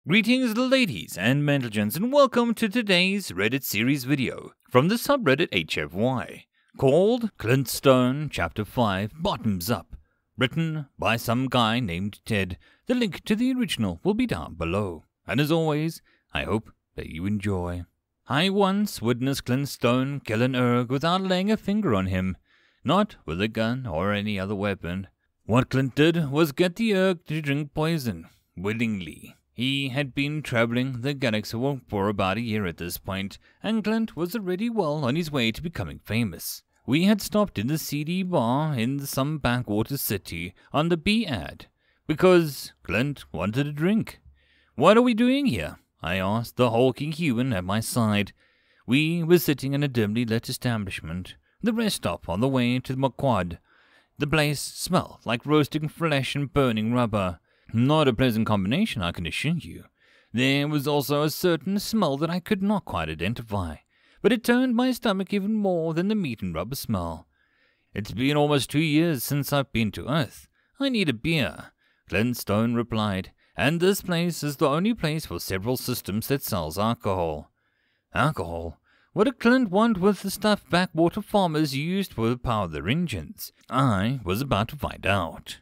Greetings ladies and gentlemen, and welcome to today's Reddit series video from the subreddit Ch.5 called Clint Stone Chapter 5 Bottoms Up, written by some guy named Ted. The link to the original will be down below, and as always, I hope that you enjoy. I once witnessed Clint Stone kill an erg without laying a finger on him, not with a gun or any other weapon. What Clint did was get the erg to drink poison, willingly. He had been traveling the galaxy for about a year at this point, and Clint was already well on his way to becoming famous. We had stopped in the CD bar in some backwater city on the B-ad, because Clint wanted a drink. "What are we doing here?" I asked the hulking human at my side. We were sitting in a dimly lit establishment, the rest stop on the way to the McQuad. The place smelled like roasting flesh and burning rubber. Not a pleasant combination, I can assure you. There was also a certain smell that I could not quite identify, but it turned my stomach even more than the meat and rubber smell. "It's been almost 2 years since I've been to Earth. I need a beer," Clint Stone replied, "and this place is the only place for several systems that sells alcohol." Alcohol? What did Clint want with the stuff backwater farmers used for the power of their engines? I was about to find out.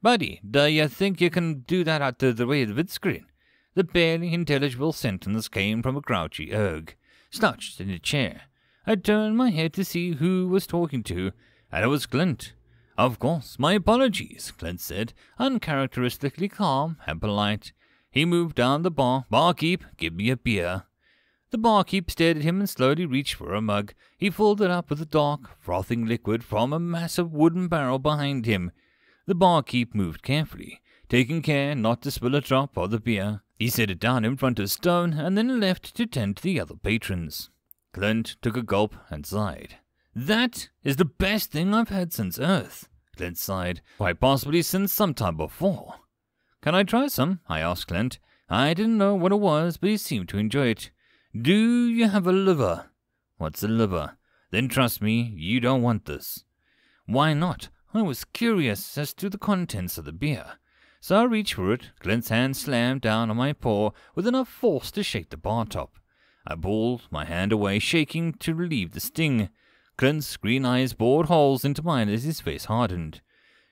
Buddy, do you think you can do that out of the way of the vidscreen?" The barely intelligible sentence came from a grouchy erg, slouched in a chair. I turned my head to see who was talking to, and it was Clint. "Of course, my apologies," Clint said, uncharacteristically calm and polite. He moved down the bar. "Barkeep, give me a beer." The barkeep stared at him and slowly reached for a mug. He filled it up with a dark, frothing liquid from a massive wooden barrel behind him. The barkeep moved carefully, taking care not to spill a drop of the beer. He set it down in front of Stone and then left to tend to the other patrons. Clint took a gulp and sighed. "That is the best thing I've had since Earth," Clint sighed, "quite possibly since some time before." "Can I try some?" I asked Clint. I didn't know what it was, but he seemed to enjoy it. "Do you have a liver?" "What's a liver?" "Then trust me, you don't want this." "Why not?" I was curious as to the contents of the beer, so I reached for it. Clint's hand slammed down on my paw with enough force to shake the bar top. I pulled my hand away, shaking to relieve the sting. Clint's green eyes bored holes into mine as his face hardened.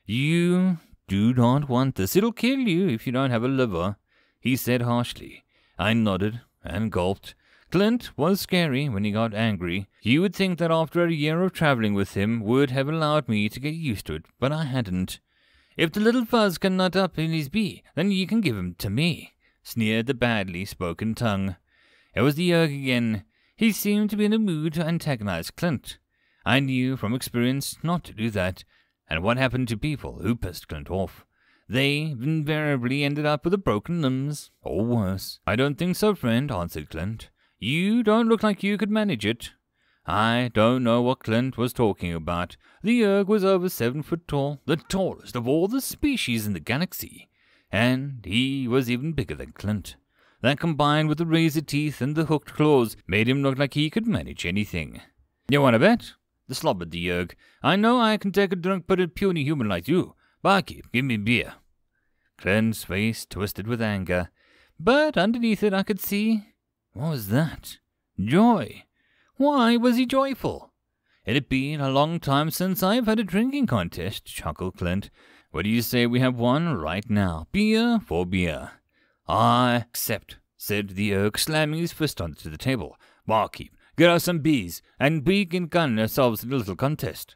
"You do not want this. It'll kill you if you don't have a liver," he said harshly. I nodded and gulped. Clint was scary when he got angry. You would think that after a year of traveling with him would have allowed me to get used to it, but I hadn't. "If the little fuzz can nut up in his bee, then you can give him to me," sneered the badly spoken tongue. It was the erg again. He seemed to be in a mood to antagonize Clint. I knew from experience not to do that, and what happened to people who pissed Clint off? They invariably ended up with broken limbs, or worse. "I don't think so, friend," answered Clint. "You don't look like you could manage it." I don't know what Clint was talking about. The erg was over 7 foot tall, the tallest of all the species in the galaxy, and he was even bigger than Clint. That, combined with the razor teeth and the hooked claws, made him look like he could manage anything. "You want to bet?" slobbered the erg. "I know I can take a drink, but a puny human like you. Barkeep, give me beer." Clint's face twisted with anger, but underneath it I could see... what was that? Joy. Why was he joyful? "It had been a long time since I've had a drinking contest," chuckled Clint. "What do you say we have one right now? Beer for beer." "I accept," said the erg, slamming his fist onto the table. "Barkeep, get us some beers, and we can gun ourselves a little contest."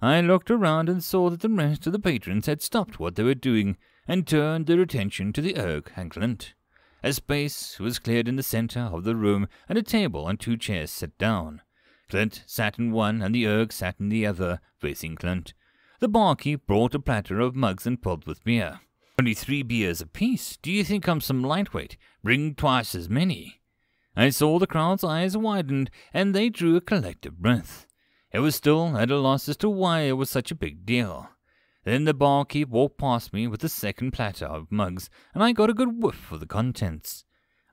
I looked around and saw that the rest of the patrons had stopped what they were doing and turned their attention to the erg and Clint. A space was cleared in the center of the room, and a table and 2 chairs set down. Clint sat in one, and the erg sat in the other, facing Clint. The barkeep brought a platter of mugs and pulled with beer. "Only 3 beers apiece. Do you think I'm some lightweight? Bring twice as many." I saw the crowd's eyes widened, and they drew a collective breath. It was still at a loss as to why it was such a big deal. Then the barkeep walked past me with the second platter of mugs, and I got a good whiff of the contents.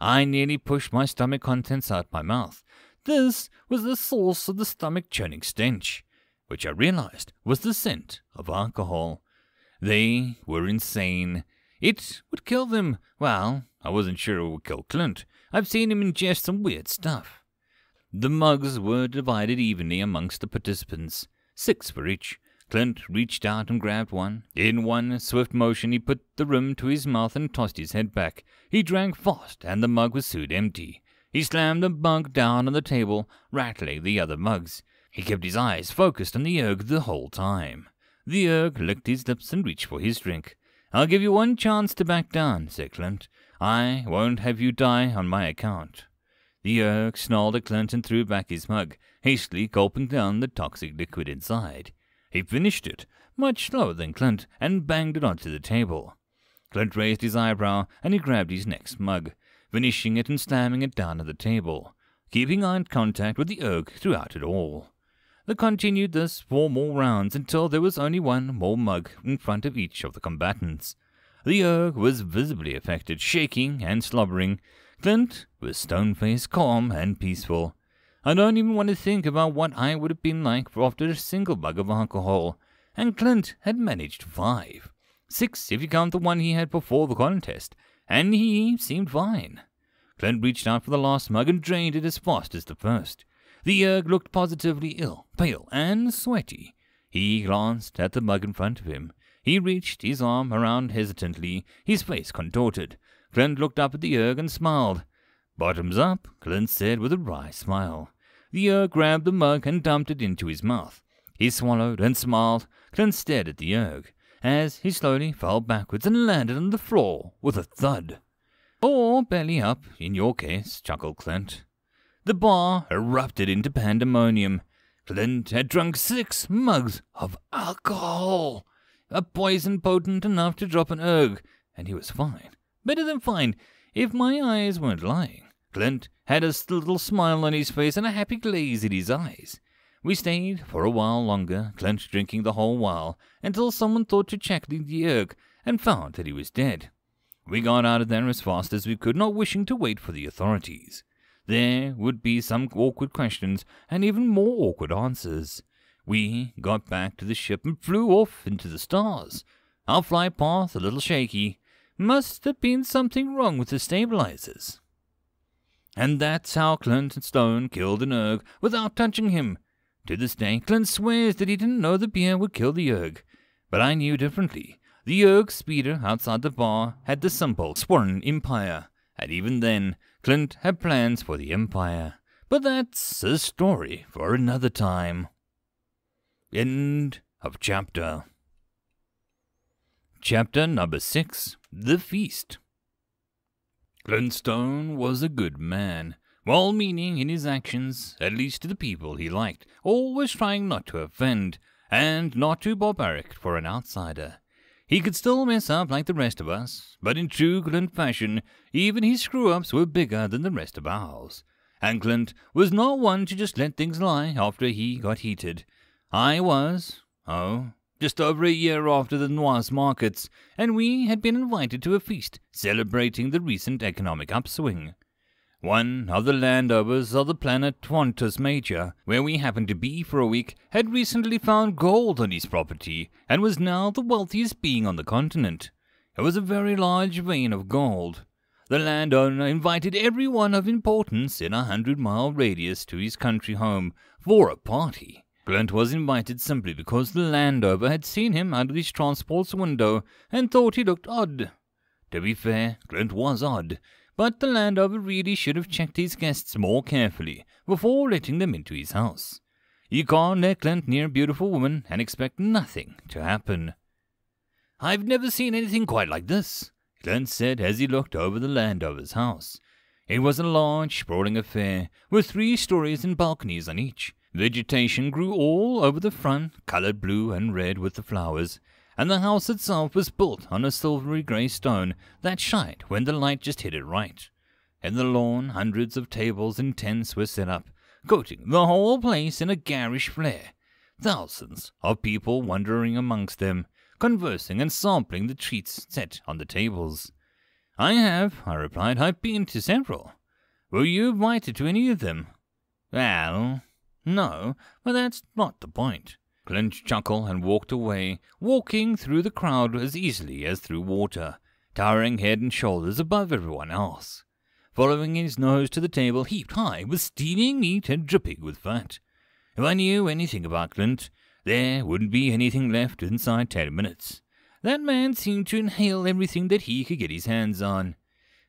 I nearly pushed my stomach contents out my mouth. This was the source of the stomach-churning stench, which I realized was the scent of alcohol. They were insane. It would kill them. Well, I wasn't sure it would kill Clint. I've seen him ingest some weird stuff. The mugs were divided evenly amongst the participants, 6 for each. Clint reached out and grabbed one. In one swift motion he put the rim to his mouth and tossed his head back. He drank fast, and the mug was soon empty. He slammed the mug down on the table, rattling the other mugs. He kept his eyes focused on the Erg the whole time. The Erg licked his lips and reached for his drink. "I'll give you one chance to back down," said Clint. "I won't have you die on my account." The Erg snarled at Clint and threw back his mug, hastily gulping down the toxic liquid inside. He finished it, much slower than Clint, and banged it onto the table. Clint raised his eyebrow, and he grabbed his next mug, finishing it and slamming it down on the table, keeping eye contact with the Erg throughout it all. They continued this 4 more rounds until there was only 1 more mug in front of each of the combatants. The Erg was visibly affected, shaking and slobbering. Clint was stone-faced, calm, and peaceful. I don't even want to think about what I would have been like after a single mug of alcohol, and Clint had managed 5. 6 if you count the one he had before the contest, and he seemed fine. Clint reached out for the last mug and drained it as fast as the first. The Erg looked positively ill, pale, and sweaty. He glanced at the mug in front of him. He reached his arm around hesitantly, his face contorted. Clint looked up at the Erg and smiled. "Bottoms up," Clint said with a wry smile. The Erg grabbed the mug and dumped it into his mouth. He swallowed and smiled. Clint stared at the Erg as he slowly fell backwards and landed on the floor with a thud. "Or belly up, in your case," chuckled Clint. The bar erupted into pandemonium. Clint had drunk 6 mugs of alcohol, a poison potent enough to drop an Erg, and he was fine. Better than fine, if my eyes weren't lying. Clint had a little smile on his face and a happy glaze in his eyes. We stayed for a while longer, Clint drinking the whole while, until someone thought to check the Erg and found that he was dead. We got out of there as fast as we could, not wishing to wait for the authorities. There would be some awkward questions and even more awkward answers. We got back to the ship and flew off into the stars. Our flight path a little shaky. Must have been something wrong with the stabilizers. And that's how Clint Stone killed an Erg without touching him. To this day, Clint swears that he didn't know the beer would kill the Erg. But I knew differently. The Erg speeder outside the bar had the simple Sworn Empire, and even then, Clint had plans for the Empire. But that's a story for another time. End of chapter. Chapter number 6. The Feast. Clint Stone was a good man, well-meaning in his actions, at least to the people he liked, always trying not to offend, and not too barbaric for an outsider. He could still mess up like the rest of us, but in true Clint fashion, even his screw-ups were bigger than the rest of ours. And Clint was not one to just let things lie after he got heated. I was, just over a year after the Noir's markets, and we had been invited to a feast celebrating the recent economic upswing. One of the landowners of the planet Twantus Major, where we happened to be for a week, had recently found gold on his property and was now the wealthiest being on the continent. It was a very large vein of gold. The landowner invited everyone of importance in a 100-mile radius to his country home for a party. Clint was invited simply because the landowner had seen him out of his transport's window and thought he looked odd. To be fair, Clint was odd, but the landowner really should have checked his guests more carefully before letting them into his house. You can't let Clint near a beautiful woman and expect nothing to happen. "I've never seen anything quite like this," Clint said as he looked over the landowner's house. It was a large, sprawling affair, with 3 stories and balconies on each. Vegetation grew all over the front, colored blue and red with the flowers, and the house itself was built on a silvery grey stone that shined when the light just hit it right. In the lawn, hundreds of tables and tents were set up, coating the whole place in a garish flare. Thousands of people wandering amongst them, conversing and sampling the treats set on the tables. "I have," I replied. "I've been to several." "Were you invited to any of them?" "Well, no, but that's not the point." Clint chuckled and walked away, walking through the crowd as easily as through water, towering head and shoulders above everyone else, following his nose to the table heaped high with steaming meat and dripping with fat. If I knew anything about Clint, there wouldn't be anything left inside 10 minutes. That man seemed to inhale everything that he could get his hands on.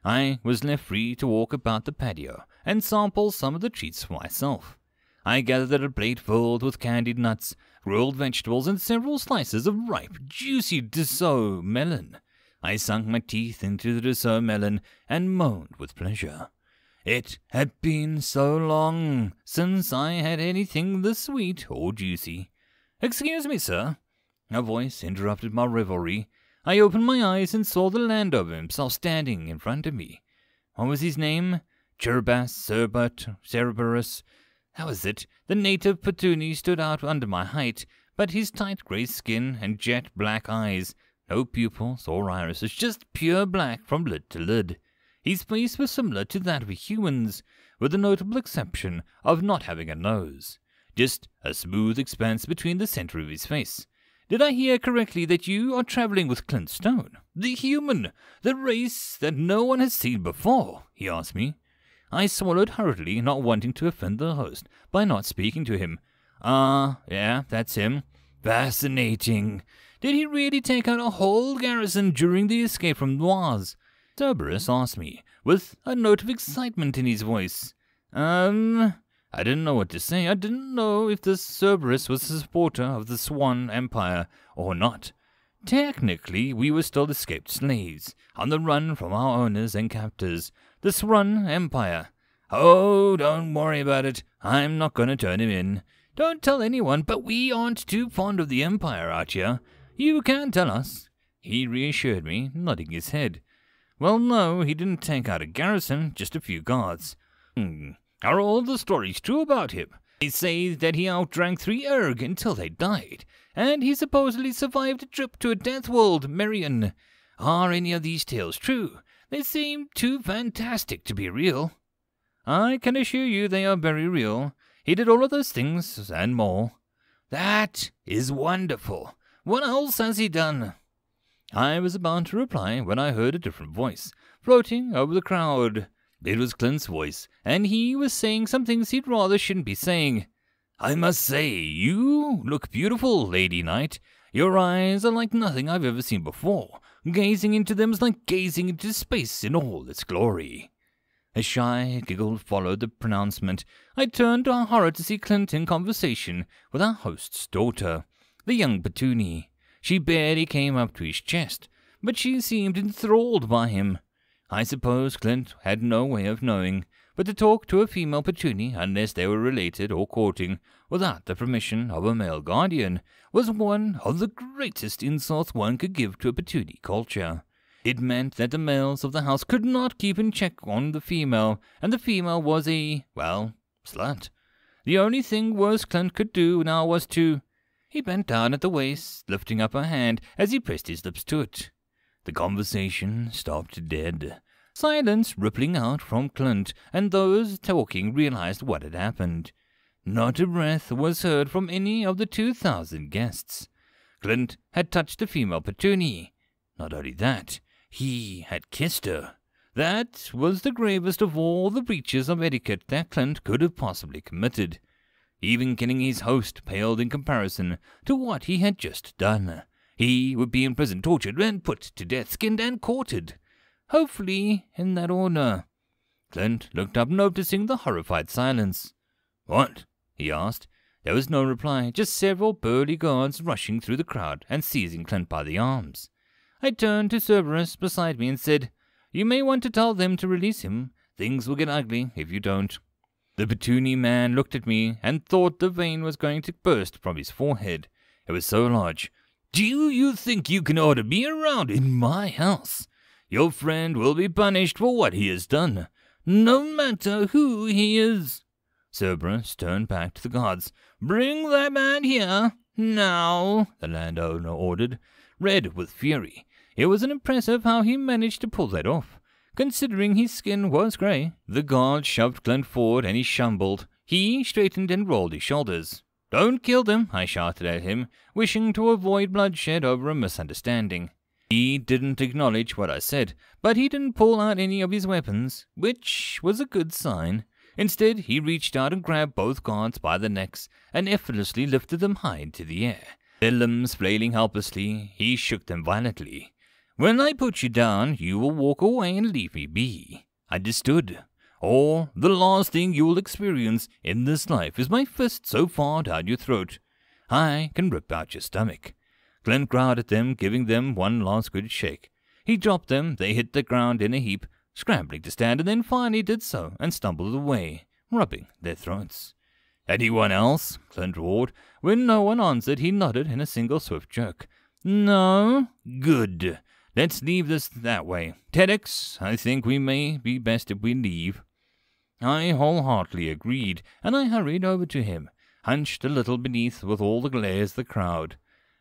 I was left free to walk about the patio and sample some of the treats for myself. I gathered a plate filled with candied nuts, grilled vegetables, and several slices of ripe, juicy Dessau melon. I sunk my teeth into the Dessau melon and moaned with pleasure. It had been so long since I had anything this sweet or juicy. "Excuse me, sir." A voice interrupted my revelry. I opened my eyes and saw the landowner himself standing in front of me. What was his name? Cerberus. That was it. The native Petuni stood out under my height, but his tight grey skin and jet black eyes, no pupils or irises, just pure black from lid to lid. His face was similar to that of a human's, with the notable exception of not having a nose. Just a smooth expanse between the centre of his face. "Did I hear correctly that you are travelling with Clint Stone, the human, the race that no one has seen before?" he asked me. I swallowed hurriedly, not wanting to offend the host by not speaking to him. Yeah, that's him. Fascinating. Did he really take out a whole garrison during the escape from Noirs? Cerberus asked me, with a note of excitement in his voice. I didn't know what to say. I didn't know if this Cerberus was a supporter of the Swan Empire or not. Technically, we were still escaped slaves, on the run from our owners and captors, the Swan Empire. Oh, don't worry about it. I'm not going to turn him in. Don't tell anyone, but we aren't too fond of the Empire out here. You can tell us. He reassured me, nodding his head. Well, no, he didn't take out a garrison, just a few guards. Are all the stories true about him? They say that he outdrank 3 erg until they died, and he supposedly survived a trip to a death world, Marion. Are any of these tales true? They seem too fantastic to be real. I can assure you they are very real. He did all of those things and more. That is wonderful. What else has he done? I was about to reply when I heard a different voice, floating over the crowd. It was Clint's voice, and he was saying some things he'd rather shouldn't be saying. I must say, you look beautiful, Lady Knight. Your eyes are like nothing I've ever seen before. Gazing into them is like gazing into space in all its glory. A shy giggle followed the pronouncement. I turned to our horror to see Clint in conversation with our host's daughter, the young Petuni. She barely came up to his chest, but she seemed enthralled by him. I suppose Clint had no way of knowing, but to talk to a female Petuni, unless they were related or courting, without the permission of a male guardian, was one of the greatest insults one could give to a Petuni culture. It meant that the males of the house could not keep in check on the female, and the female was a, well, slut. The only thing worse Clint could do now was to... He bent down at the waist, lifting up her hand as he pressed his lips to it. The conversation stopped dead. Silence rippling out from Clint, and those talking realized what had happened. Not a breath was heard from any of the 2,000 guests. Clint had touched the female Petuni. Not only that, he had kissed her. That was the gravest of all the breaches of etiquette that Clint could have possibly committed. Even killing his host paled in comparison to what he had just done. He would be in prison, tortured, and put to death, skinned and quartered. Hopefully, in that order. Clint looked up, noticing the horrified silence. "What?" he asked. There was no reply, just several burly guards rushing through the crowd and seizing Clint by the arms. I turned to Cerberus beside me and said, "You may want to tell them to release him. Things will get ugly if you don't." The Petuni man looked at me and thought the vein was going to burst from his forehead. It was so large. "Do you think you can order me around in my house? Your friend will be punished for what he has done, no matter who he is." Cerberus turned back to the guards. "Bring that man here, now," the landowner ordered, red with fury. It was impressive how he managed to pull that off, considering his skin was grey. The guard shoved Clint forward and he shambled. He straightened and rolled his shoulders. "Don't kill them," I shouted at him, wishing to avoid bloodshed over a misunderstanding. He didn't acknowledge what I said, but he didn't pull out any of his weapons, which was a good sign. Instead, he reached out and grabbed both guards by the necks and effortlessly lifted them high into the air. Their limbs flailing helplessly, he shook them violently. "When I put you down, you will walk away and leave me be. Understood? Or the last thing you will experience in this life is my fist so far down your throat, I can rip out your stomach." Clint growled at them, giving them one last good shake. He dropped them, they hit the ground in a heap, scrambling to stand, and then finally did so and stumbled away, rubbing their throats. "Anyone else?" Clint roared. When no one answered, he nodded in a single swift jerk. "No? Good. Let's leave this that way. Tedex, I think we may be best if we leave." I wholeheartedly agreed, and I hurried over to him, hunched a little beneath with all the glares of the crowd.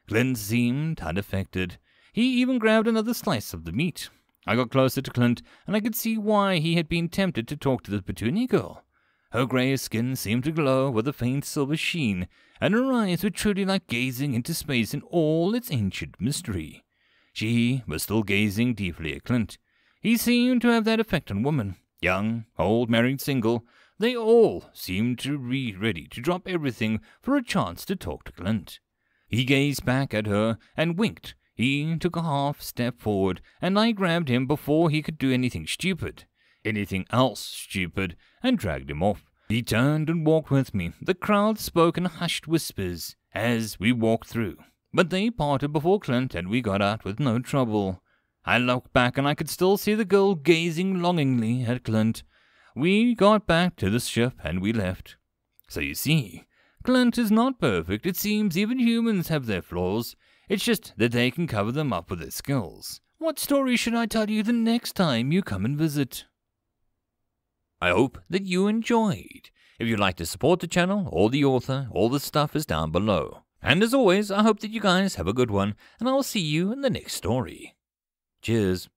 Clint seemed unaffected. He even grabbed another slice of the meat. I got closer to Clint, and I could see why he had been tempted to talk to the Petunia girl. Her grey skin seemed to glow with a faint silver sheen, and her eyes were truly like gazing into space in all its ancient mystery. She was still gazing deeply at Clint. He seemed to have that effect on women. Young, old, married, single, they all seemed to be ready to drop everything for a chance to talk to Clint. He gazed back at her and winked. He took a half step forward, and I grabbed him before he could do anything else stupid, and dragged him off. He turned and walked with me. The crowd spoke in hushed whispers as we walked through, but they parted before Clint, and we got out with no trouble. I looked back, and I could still see the girl gazing longingly at Clint. We got back to the ship, and we left. So you see, Clint is not perfect. It seems even humans have their flaws. It's just that they can cover them up with their skills. What story should I tell you the next time you come and visit? I hope that you enjoyed. If you'd like to support the channel or the author, all the stuff is down below. And as always, I hope that you guys have a good one, and I'll see you in the next story. Cheers.